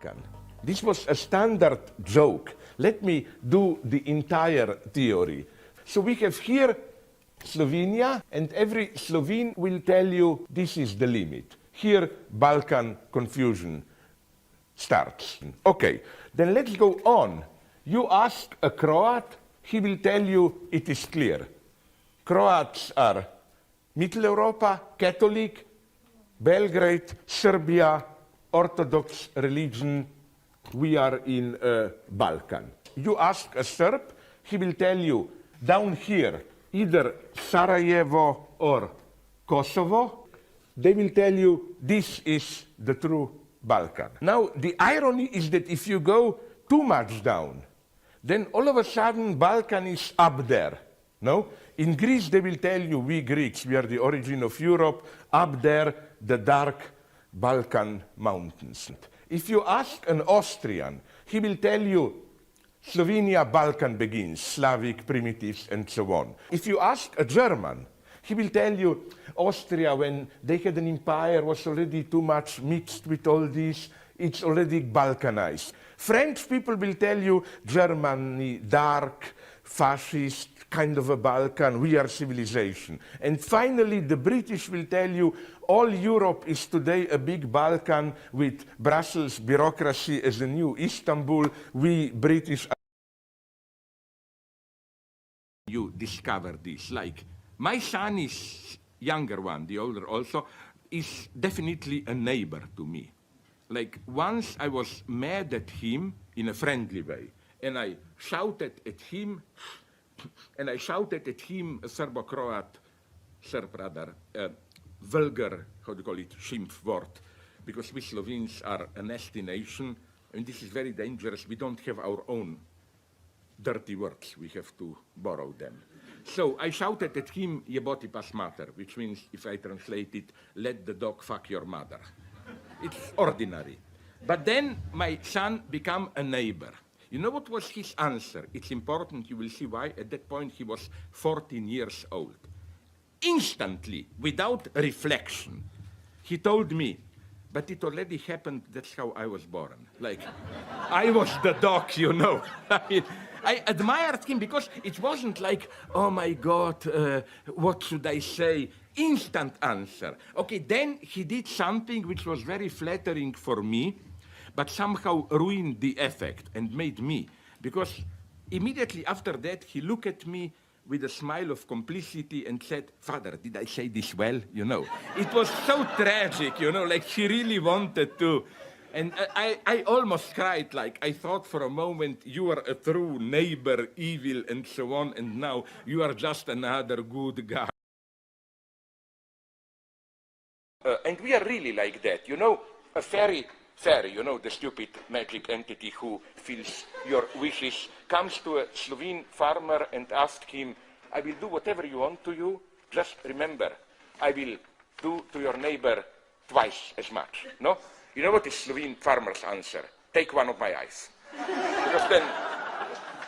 Balkan. This was a standard joke. Let me do the entire theory. So we have here Slovenia, and every Slovene will tell you this is the limit. Here, Balkan confusion starts. Okay, then let's go on. You ask a Croat, he will tell you it is clear. Croats are Middle Europa, Catholic, Belgrade, Serbia, Orthodox religion. We are in Balkan. You ask a Serb, he will tell you down here, either Sarajevo or Kosovo. They will tell you this is the true Balkan. Now, the irony is that if you go too much down, then all of a sudden Balkan is up there. No? In Greece, they will tell you, we Greeks, we are the origin of Europe. Up there, the dark Balkan mountains. If you ask an Austrian, he will tell you, Slovenia, Balkan begins, Slavic, primitives, and so on. If you ask a German, he will tell you, Austria, when they had an empire, was already too much mixed with all this. It's already Balkanized. French people will tell you, Germany, dark, fascist, kind of a Balkan, we are civilization. And finally, the British will tell you, all Europe is today a big Balkan with Brussels bureaucracy as a new Istanbul. We British... You discover this, like, my son is younger one, the older also, is definitely a neighbor to me. Like, once I was mad at him in a friendly way, and I shouted at him, a Serbo-Croat, Serb rather, vulgar, how do you call it, schimpf word, because we Slovenes are a nasty nation, and this is very dangerous. We don't have our own dirty words. We have to borrow them. So I shouted at him, jeboti pas mater, which means, if I translate it, let the dog fuck your mother. It's ordinary. But then my son became a neighbor. You know what was his answer? It's important, you will see why. At that point, he was 14 years old. Instantly, without reflection, he told me, but it already happened, that's how I was born. Like, I was the dog, you know. I mean, I admired him because it wasn't like, oh my God, what should I say? Instant answer. Okay, then he did something which was very flattering for me, but somehow ruined the effect and made me. Because immediately after that, he looked at me with a smile of complicity and said, Father, did I say this well? You know, it was so tragic, you know, like he really wanted to. And I almost cried, like I thought for a moment you are a true neighbor, evil, and so on, and now you are just another good guy. And we are really like that, you know, a fairy, you know, the stupid magic entity who fills your wishes, comes to a Slovene farmer and asks him, I will do whatever you want to you, just remember, I will do to your neighbor twice as much, no? You know what is Slovene farmer's answer? Take one of my eyes. Because then,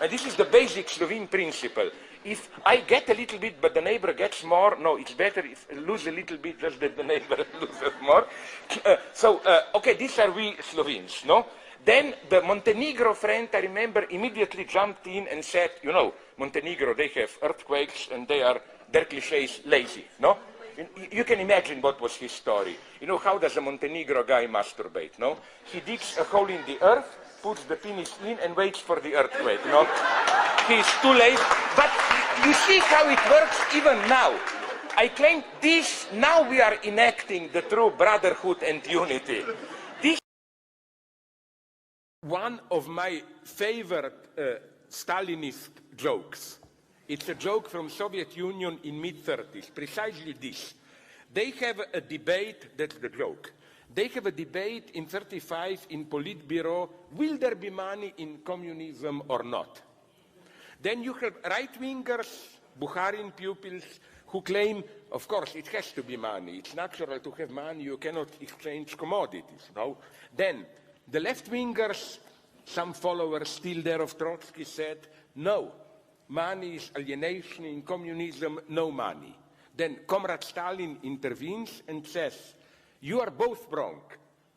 and this is the basic Slovene principle. If I get a little bit, but the neighbor gets more, no, it's better if I lose a little bit, just that the neighbor loses more. Okay, these are we Slovenes, no? Then the Montenegro friend, I remember, immediately jumped in and said, you know, Montenegro, they have earthquakes and their cliches lazy, no? You can imagine what was his story. You know, how does a Montenegro guy masturbate, no? He digs a hole in the earth, puts the penis in, and waits for the earthquake, no? He's too late. But you see how it works even now. I claim this, now we are enacting the true brotherhood and unity. This one of my favorite Stalinist jokes. It's a joke from Soviet Union in mid-30s, precisely this. They have a debate, that's the joke. They have a debate in 35 in Politburo, will there be money in communism or not? Then you have right-wingers, Bukharin pupils, who claim, of course, it has to be money. It's natural to have money, you cannot exchange commodities, no? Then the left-wingers, some followers still there of Trotsky, said, no. Money is alienation, in communism, no money. Then Comrade Stalin intervenes and says, you are both wrong.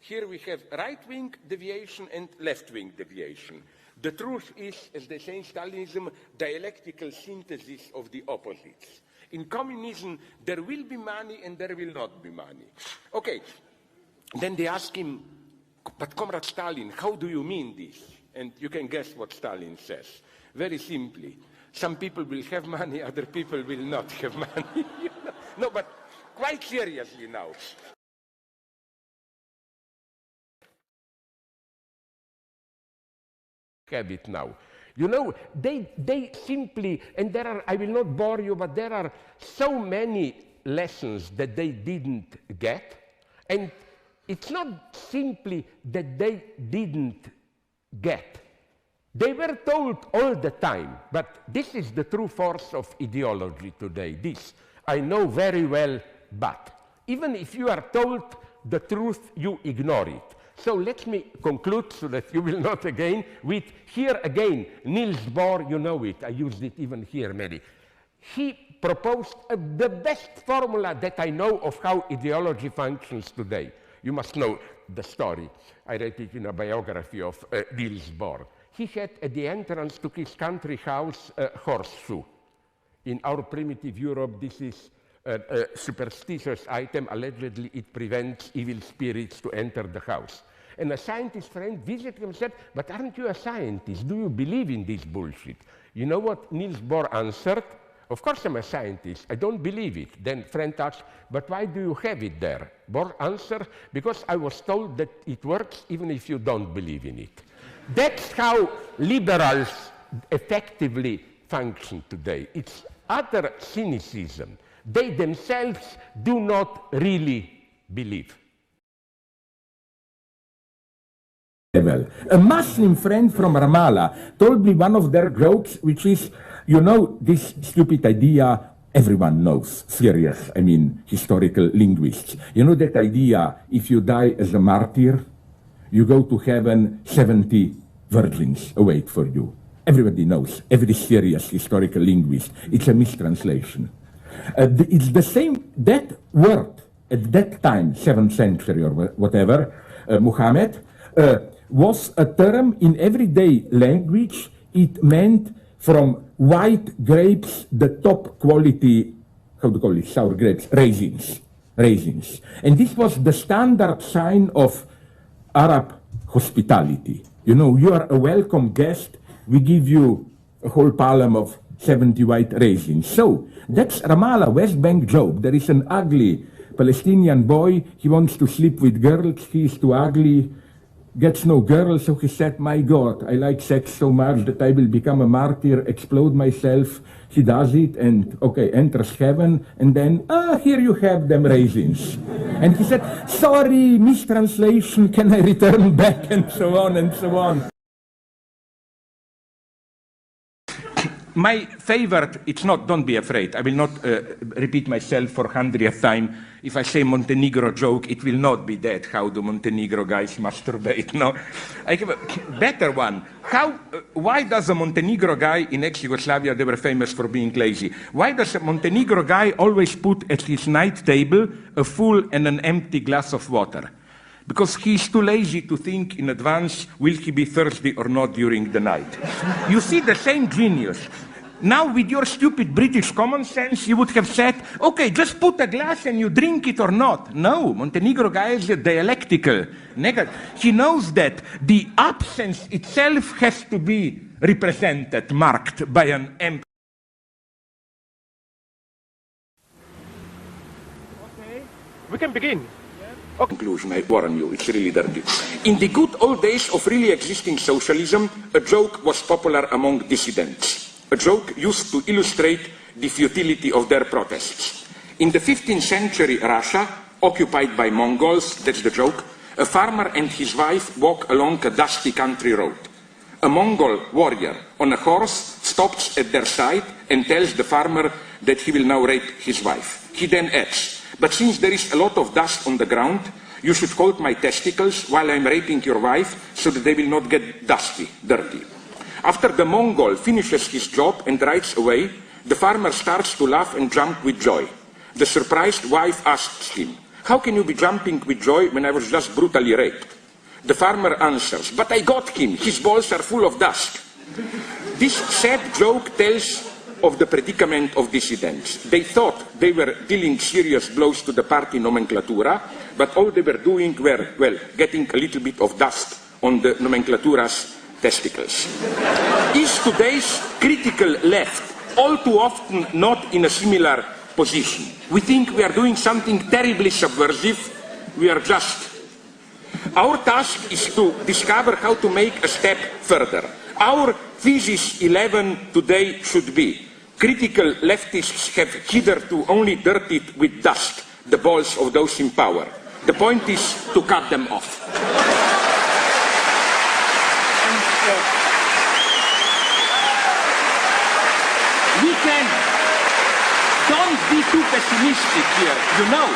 Here we have right-wing deviation and left-wing deviation. The truth is, as they say in Stalinism, dialectical synthesis of the opposites. In communism, there will be money and there will not be money. Okay, then they ask him, but Comrade Stalin, how do you mean this? And you can guess what Stalin says. Very simply, some people will have money, other people will not have money. No, but quite seriously now. Have it now. You know, they simply, and there are, I will not bore you, but there are so many lessons that they didn't get, and it's not simply that they didn't get. They were told all the time, but this is the true force of ideology today. This I know very well, but even if you are told the truth, you ignore it. So let me conclude so that you will not again with, here again, Niels Bohr, you know it, I used it even here maybe. He proposed the best formula that I know of how ideology functions today. You must know the story. I read it in a biography of Niels Bohr. He had at the entrance to his country house a horseshoe. In our primitive Europe, this is a superstitious item. Allegedly, it prevents evil spirits to enter the house. And a scientist friend visited him and said, but aren't you a scientist? Do you believe in this bullshit? You know what Niels Bohr answered? Of course I'm a scientist. I don't believe it. Then friend asked, but why do you have it there? Bohr answered, because I was told that it works even if you don't believe in it. That's how liberals effectively function today. It's utter cynicism. They themselves do not really believe. A Muslim friend from Ramallah told me one of their jokes, which is, you know, this stupid idea everyone knows, serious, I mean, historical linguists. You know that idea, if you die as a martyr, you go to heaven, 70 virgins await for you. Everybody knows, every serious historical linguist, it's a mistranslation. It's the same, that word, at that time, 7th century or whatever, Muhammad, was a term in everyday language. It meant from white grapes, the top quality, how to call it, sour grapes, raisins. And this was the standard sign of Arab hospitality. You know, you are a welcome guest, we give you a whole palm of 70 white raisins. So, that's Ramallah, West Bank joke. There is an ugly Palestinian boy, he wants to sleep with girls, he is too ugly, gets no girl, so he said, my God, I like sex so much that I will become a martyr, explode myself. He does it and, okay, enters heaven, and then, here you have them raisins. And he said, sorry, mistranslation, can I return back, and so on and so on. My favorite, it's not, don't be afraid, I will not repeat myself for 100th time. If I say Montenegro joke, it will not be that, how do Montenegro guys masturbate, no? I have a better one. Why does a Montenegro guy in ex-Yugoslavia, they were famous for being lazy, why does a Montenegro guy always put at his night table a full and an empty glass of water? Because he's too lazy to think in advance, will he be thirsty or not during the night? You see the same genius. Now with your stupid British common sense, you would have said, okay, just put a glass and you drink it or not. No, Montenegro guy is a dialectical. He knows that the absence itself has to be represented, marked by an empty. Okay, we can begin. Conclusion, I warn you, it's really dirty. In the good old days of really existing socialism, a joke was popular among dissidents. A joke used to illustrate the futility of their protests. In the 15th century Russia, occupied by Mongols, that's the joke, a farmer and his wife walk along a dusty country road. A Mongol warrior on a horse stops at their side and tells the farmer that he will now rape his wife. He then adds, but since there is a lot of dust on the ground, you should hold my testicles while I'm raping your wife so that they will not get dusty, dirty. After the Mongol finishes his job and rides away, the farmer starts to laugh and jump with joy. The surprised wife asks him, How can you be jumping with joy when I was just brutally raped? The farmer answers, but I got him. His balls are full of dust. This sad joke tells of the predicament of dissidents. They thought they were dealing serious blows to the party nomenclatura, but all they were doing were, well, getting a little bit of dust on the nomenclatura's testicles. Is today's critical left all too often not in a similar position? We think we are doing something terribly subversive. We are just. Our task is to discover how to make a step further. Our thesis 11 today should be: critical leftists have hitherto only dirtied with dust the balls of those in power. The point is to cut them off. We can. Don't be too pessimistic here, you know.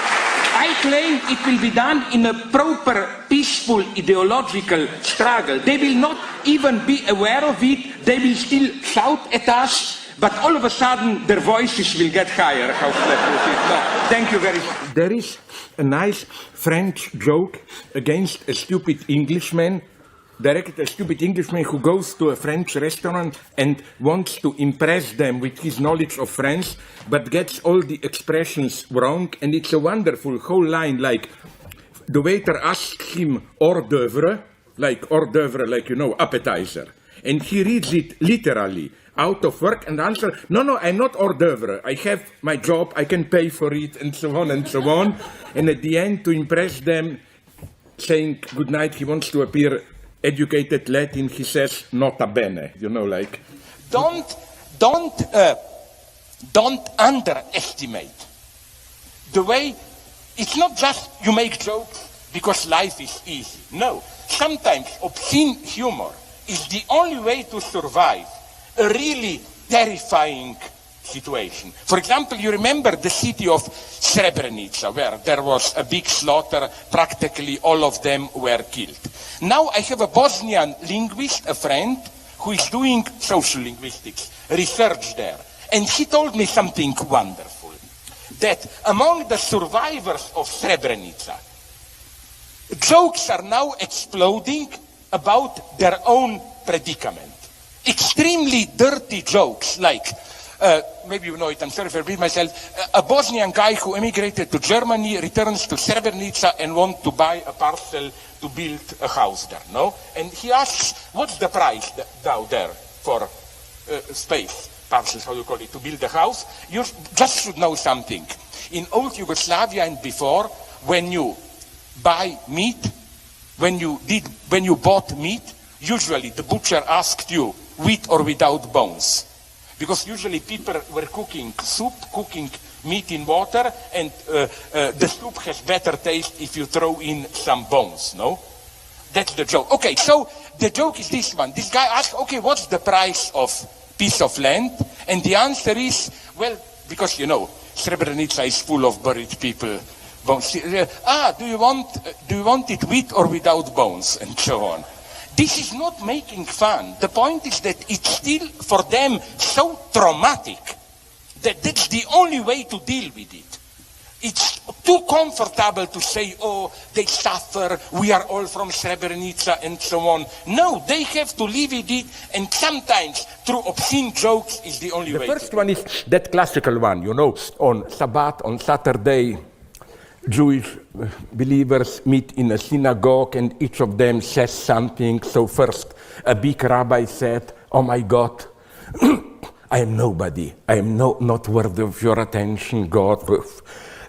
I claim it will be done in a proper, peaceful, ideological struggle. They will not even be aware of it. They will still shout at us, but all of a sudden their voices will get higher. How flat was it? No, thank you very much. There is a nice French joke against a stupid Englishman, directed a stupid Englishman who goes to a French restaurant and wants to impress them with his knowledge of French, but gets all the expressions wrong, and it's a wonderful whole line, like the waiter asks him hors d'oeuvre, like you know, appetizer, and he reads it literally, out of work, and answer, no, I'm not hors d'oeuvre, I have my job, I can pay for it, and so on and so on, and at the end, to impress them, saying good night, he wants to appear educated Latin, he says nota bene, you know, like. Don't underestimate the way. It's not just you make jokes because life is easy. No, sometimes obscene humor is the only way to survive a really terrifying situation. For example, you remember the city of Srebrenica, where there was a big slaughter, practically all of them were killed. Now I have a Bosnian linguist, a friend, who is doing social linguistics research there. And he told me something wonderful, that among the survivors of Srebrenica, jokes are now exploding about their own predicament. Extremely dirty jokes, like, maybe you know it, I'm sorry if I repeat myself, a Bosnian guy who emigrated to Germany returns to Srebrenica and wants to buy a parcel to build a house there, no? And he asks, what's the price down there for space, parcels, how you call it, to build a house? You just should know something. In old Yugoslavia and before, when you buy meat, when you bought meat, usually the butcher asked you, with or without bones. Because usually people were cooking soup, cooking meat in water, and the soup has better taste if you throw in some bones, no? That's the joke. Okay, so the joke is this one. This guy asks, okay, what's the price of piece of land? And the answer is, well, because, you know, Srebrenica is full of buried people. Bones. Do you want it with or without bones? And so on. This is not making fun. The point is that it's still, for them, so traumatic that that's the only way to deal with it. It's too comfortable to say, oh, they suffer, we are all from Srebrenica, and so on. No, they have to live with it, and sometimes, through obscene jokes, is the only way. The first one is that classical one, you know, on Sabbath, on Saturday, Jewish believers meet in a synagogue and each of them says something. So first, a big rabbi said, oh my God, I am nobody. I am not worthy of your attention, God.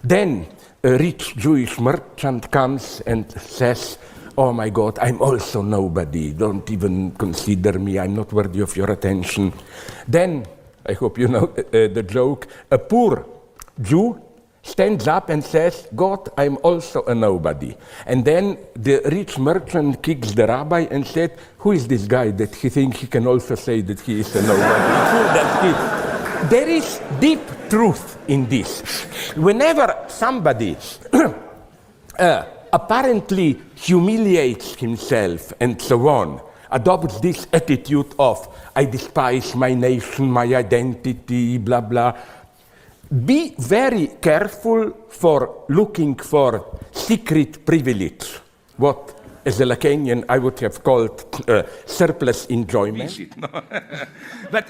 Then a rich Jewish merchant comes and says, oh my God, I'm also nobody. Don't even consider me. I'm not worthy of your attention. Then, I hope you know the joke, a poor Jew stands up and says, God, I'm also a nobody. And then the rich merchant kicks the rabbi and said, who is this guy that he thinks he can also say that he is a nobody? There is deep truth in this. Whenever somebody apparently humiliates himself and so on, adopts this attitude of, I despise my nation, my identity, blah, blah, be very careful for looking for secret privilege, what as a Lacanian I would have called surplus enjoyment. No? But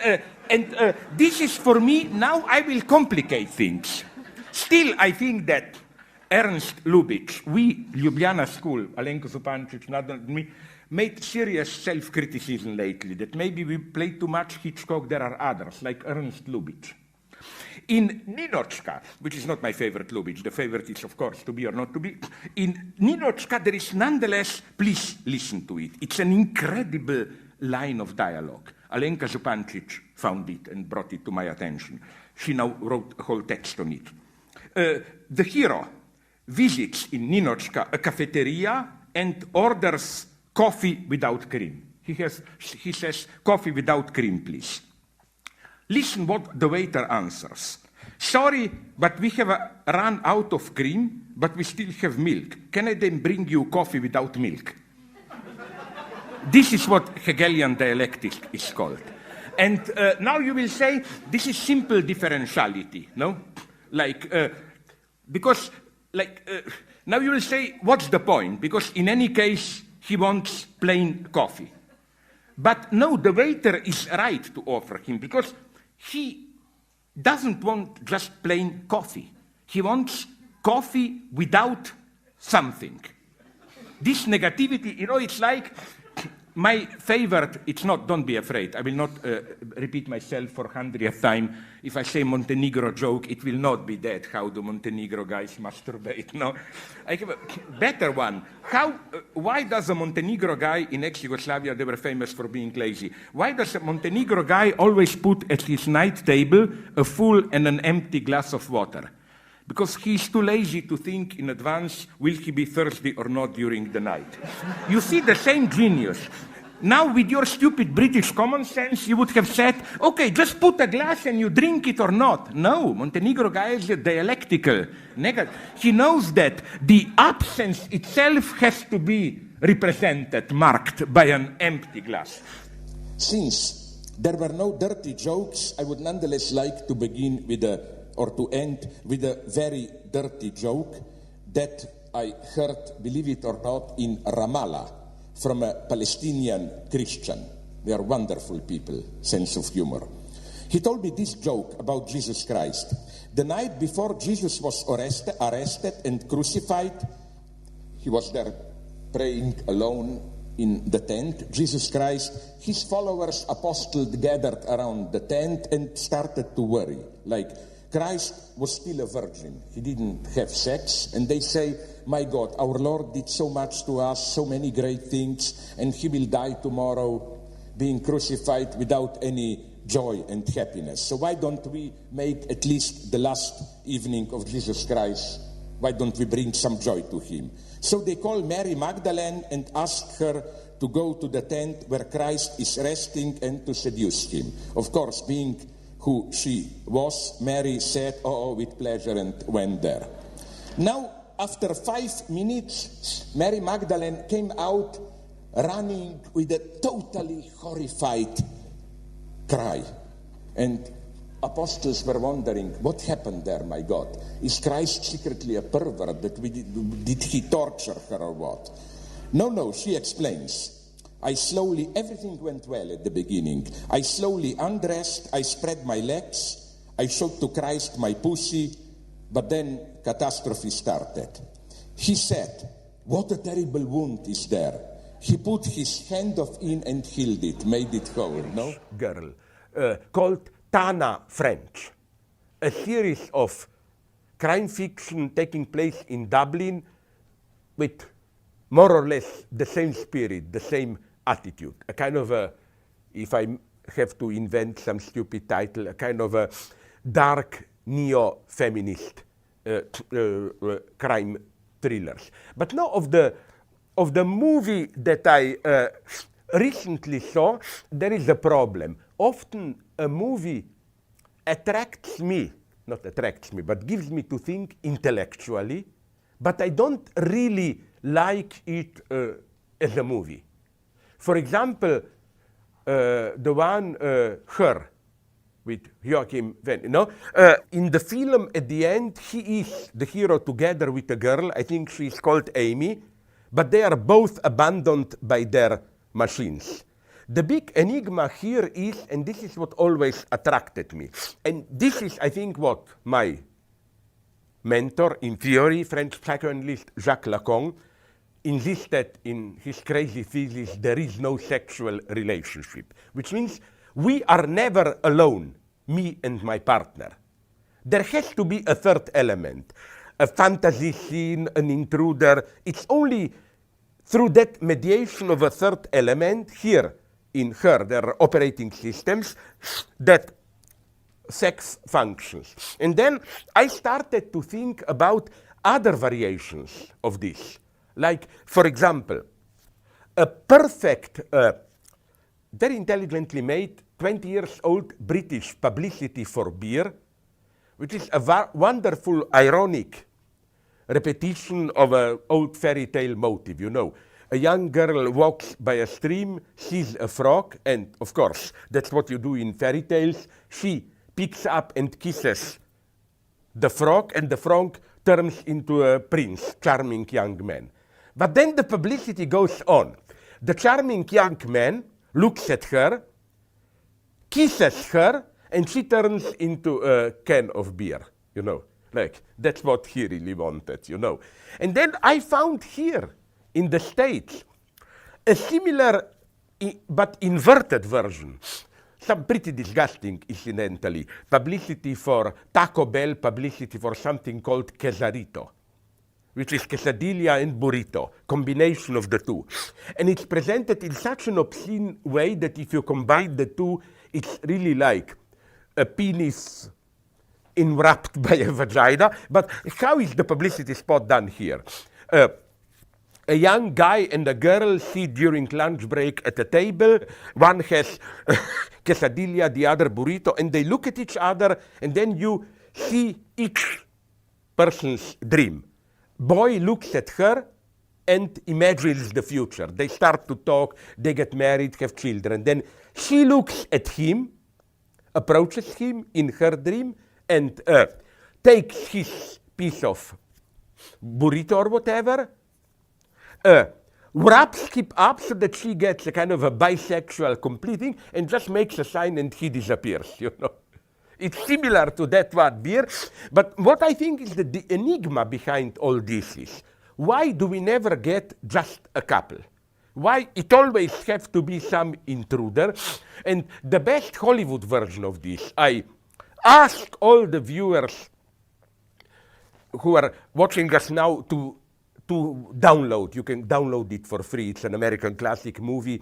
this is for me, now I will complicate things. Still, I think that Ernst Lubitsch, we, Ljubljana School, Alenko Zupančić, Nadal, me, made serious self-criticism lately, that maybe we play too much Hitchcock, there are others, like Ernst Lubitsch. In Ninochka, which is not my favorite Lubitsch, the favorite is, of course, To Be or Not to Be. In Ninochka, there is nonetheless, please listen to it. It's an incredible line of dialogue. Alenka Zupančić found it and brought it to my attention. She now wrote a whole text on it. The hero visits in Ninochka a cafeteria and orders coffee without cream. He says, coffee without cream, please. Listen what the waiter answers. Sorry, but we have run out of cream, but we still have milk. Can I then bring you coffee without milk? This is what Hegelian dialectics is called. And now you will say, this is simple differentiality, no? Like, because, like, now you will say, what's the point? Because in any case, he wants plain coffee. But no, the waiter is right to offer him, because he doesn't want just plain coffee. He wants coffee without something. This negativity, you know, it's like my favorite, it's not, don't be afraid, I will not repeat myself for 100th time. If I say Montenegro joke, it will not be that, how do Montenegro guys masturbate, no? I have a better one. Why does a Montenegro guy in ex-Yugoslavia, they were famous for being lazy, why does a Montenegro guy always put at his night table a full and an empty glass of water? Because he's too lazy to think in advance, will he be thirsty or not during the night? You see the same genius. Now with your stupid British common sense, you would have said, okay, just put a glass and you drink it or not. No, Montenegro guy is a dialectical. He knows that the absence itself has to be represented, marked by an empty glass. Since there were no dirty jokes, I would nonetheless like to begin with to end with a very dirty joke that I heard, believe it or not, in Ramallah from a Palestinian Christian. They are wonderful people, sense of humor. He told me this joke about Jesus Christ. The night before Jesus was arrested and crucified, he was there praying alone in the tent. Jesus Christ, his followers, apostles, gathered around the tent and started to worry, like, Christ was still a virgin. He didn't have sex. And they say, my God, our Lord did so much to us, so many great things, and he will die tomorrow, being crucified without any joy and happiness. So why don't we make at least the last evening of Jesus Christ, why don't we bring some joy to him? So they call Mary Magdalene and ask her to go to the tent where Christ is resting and to seduce him. Of course, being who she was, Mary said, oh, with pleasure, and went there. Now, after 5 minutes, Mary Magdalene came out running with a totally horrified cry. And apostles were wondering, what happened there, my God? Is Christ secretly a pervert? Did he torture her or what? No, she explains. Everything went well at the beginning. I slowly undressed, I spread my legs, I showed to Christ my pussy, but then catastrophe started. He said, what a terrible wound is there. He put his hand in and healed it, made it whole, no? Girl, called Tana French, a series of crime fiction taking place in Dublin with more or less the same spirit, the same attitude, a kind of a, if I have to invent some stupid title, a kind of a dark neo-feminist crime thrillers. But now of the movie that I recently saw, there is a problem. Often a movie attracts me, not attracts me, but gives me to think intellectually, but I don't really like it as a movie. For example, the one, Her, with Joachim Venn. In the film, at the end, he is the hero together with a girl. I think she's called Amy, but they are both abandoned by their machines. The big enigma here is, and this is what always attracted me, and this is, I think, what my mentor in theory, French psychoanalyst Jacques Lacan, insisted in his crazy thesis, there is no sexual relationship, which means we are never alone, me and my partner. There has to be a third element, a fantasy scene, an intruder. It's only through that mediation of a third element here in her, their operating systems, that sex functions. And then I started to think about other variations of this. Like, for example, a perfect, very intelligently made, 20 years old British publicity for beer, which is a wonderful, ironic repetition of an old fairy tale motive, A young girl walks by a stream, sees a frog, and of course, that's what you do in fairy tales. She picks up and kisses the frog, and the frog turns into a prince, charming young man. But then the publicity goes on. The charming young man looks at her, kisses her, and she turns into a can of beer, Like, that's what he really wanted, And then I found here in the States a similar but inverted version. Some pretty disgusting, incidentally. Publicity for Taco Bell, publicity for something called quesarito, which is quesadilla and burrito, combination of the two. And it's presented in such an obscene way that if you combine the two, it's really like a penis enwrapped by a vagina. But how is the publicity spot done here? A young guy and a girl sit during lunch break at a table. One has quesadilla, the other burrito, and they look at each other, and then you see each person's dream. Boy looks at her and imagines the future. They start to talk, they get married, have children. Then she looks at him, approaches him in her dream, and takes his piece of burrito or whatever, wraps him up so that she gets a kind of a bisexual completing, and just makes a sign and he disappears, It's similar to that one beer, but what I think is the enigma behind all this is, why do we never get just a couple? Why it always have to be some intruder? And the best Hollywood version of this, I ask all the viewers who are watching us now to download. You can download it for free. It's an American classic movie,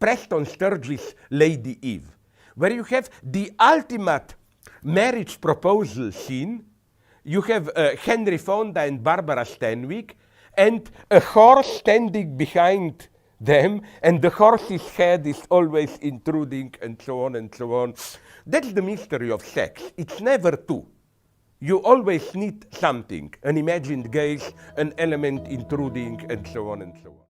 Preston Sturges' Lady Eve, where you have the ultimate marriage proposal scene. You have Henry Fonda and Barbara Stanwyck, and a horse standing behind them, and the horse's head is always intruding, and so on and so on. That's the mystery of sex. It's never two. You always need something, an imagined gaze, an element intruding, and so on and so on.